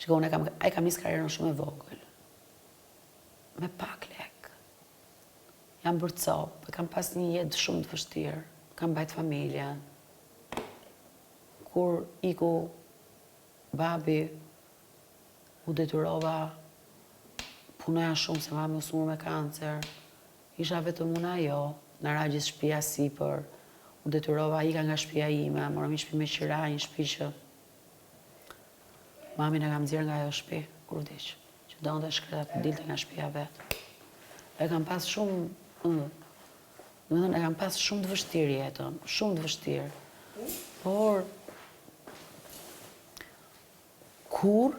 Shiko, ai kam nisë karrierën shumë e vogël. Me pak lek. Jam bërë copë, kam pas një jetë shumë të vështirë, kam bajt familjen. Kur iku babi, u detyrova, punoja shumë se mami u smur me kancer, isha vetëm unë ajo, në ra gjithë shtëpia sipër, u detyrova, ika nga shtëpia ime, morëm një shtëpi me qira, një shtëpi që mami në kam nxjerrë nga ajo shtëpi, kur vdiq, që donte shkreta të dilte nga shtëpia vetë. E kam pas shumë, e kam pas shumë të vështirë jetën, shumë të vështirë. Por, kur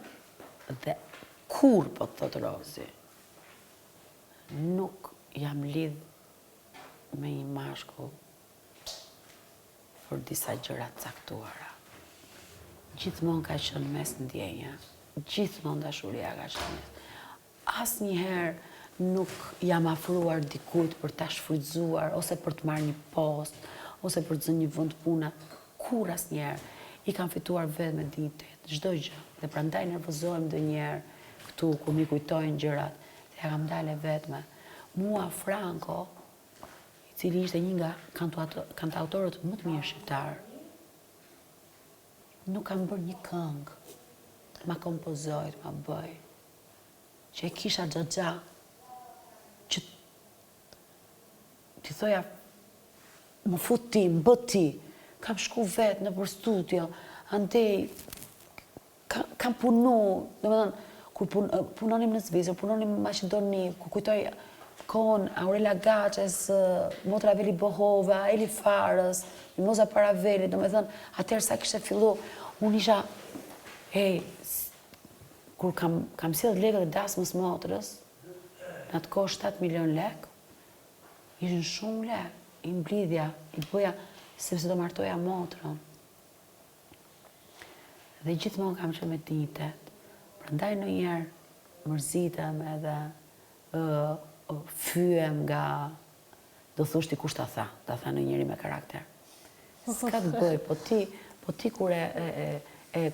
po të thotë Rozi, nuk jam lidh me një mashkull për disa gjëra të caktuara. Gjithmonë ka qenë mes ndjenja, gjithmonë dashuria ka qenë mes. Asnjëherë nuk jam afruar dikujt për ta shfrytzuar, ose për të marrë një post, ose për të zënë një vend pune. Kur asnjëherë. I kam fituar vetë me dinjitet, çdo gjë. Dhe prandaj nervozohem ndonjëherë këtu kur mi kujtojnë gjërat, se ja kam dalë vetme. Mua Franco, i cili ishte një nga kantautorët më të mirë shqiptar, nuk kam bërë një këngë, ma kompozoj, ma bëj, që e kisha xhaxha, që ti thoja, më fut ti, më bë ti, kam shku vetë në për studio, andej, kam punu, dhe me thënë, kur punonim në Zvicër, punonim në Maqedoni, kur kujtoj kohën Aurela Gaçes, Motra Veli Bohova, Eli Farës, Mimoza Paraveli, dhe me thënë, atëherë sa kishte fillu, unë isha, kur kam sjellë lekët e dasmës motrës, në atë kohë 7 milion lek, ishin shumë lek, i mblidhja, i bëja, sepse do martoja motrën. Dhe gjithmonë kam qenë me dinjitet. Prandaj ndonjëherë mërzitem edhe fyem nga, do thoshti kush ta tha në njëri me karakter. S'ka të bëj, po ti kur e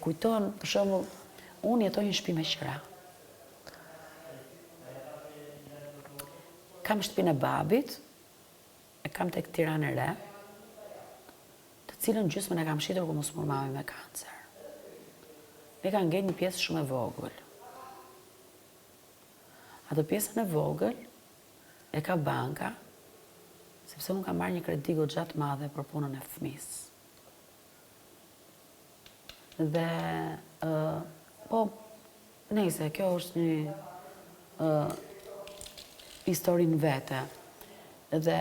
kujton, për shembull, unë jetoj në shtëpi me qira. Kam shtëpinë e babit, e kam tek Tiranë e Re, të cilën gjysmën e kam shitur kur mos smur mami me kancer. Ne ka ngel një pjesë shumë e vogël. Ato pjesën e vogël e ka banka, sepse unë kam marrë një kredi goxha të madhe për punën e fëmisë. Dhe, po, nejse, kjo është një histori në vete. Dhe,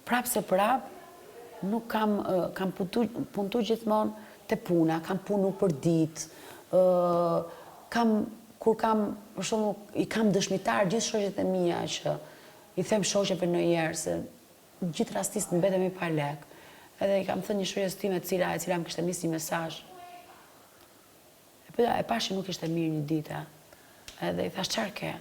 prapë se prapë, nuk kam puntu gjithmonë të puna, kam punu për ditë, kur kam, për shumë, i kam dëshmitar gjithë shoqet e mia që i them shoqeve në njerë se gjithë rastisë në betemi pa lek. Edhe i kam thënë një shoqes time e cila më kishte nisë një mesazh. E pashi nuk ishte mirë një dita. Edhe i thash çfarë ke?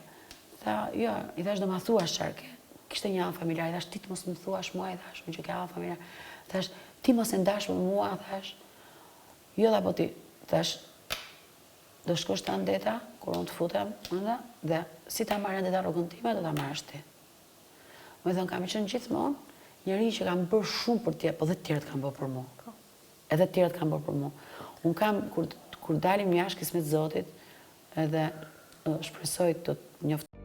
Tha, jo, i thash do ma thuash çfarë ke. Kishte një anë familjar, i thash ti mos më thuash mua, i thash, që ke anë familjar. Thash, ti mos e ndash me mua, thash. Jo dhe po ti, thash, do shkosh të andeta, kur unë të futem, dhe si ta marrë andeta rrugën time, do ta marrësh ti. Me thënë, kam qenë gjithmonë, njëri që kam bërë shumë për tje, po dhe tjerët kam bërë për mu. Edhe tjerët kam bërë për mu. Unë kam, kur dalim jashtë kismet Zotit, edhe shpresoj të njoftë.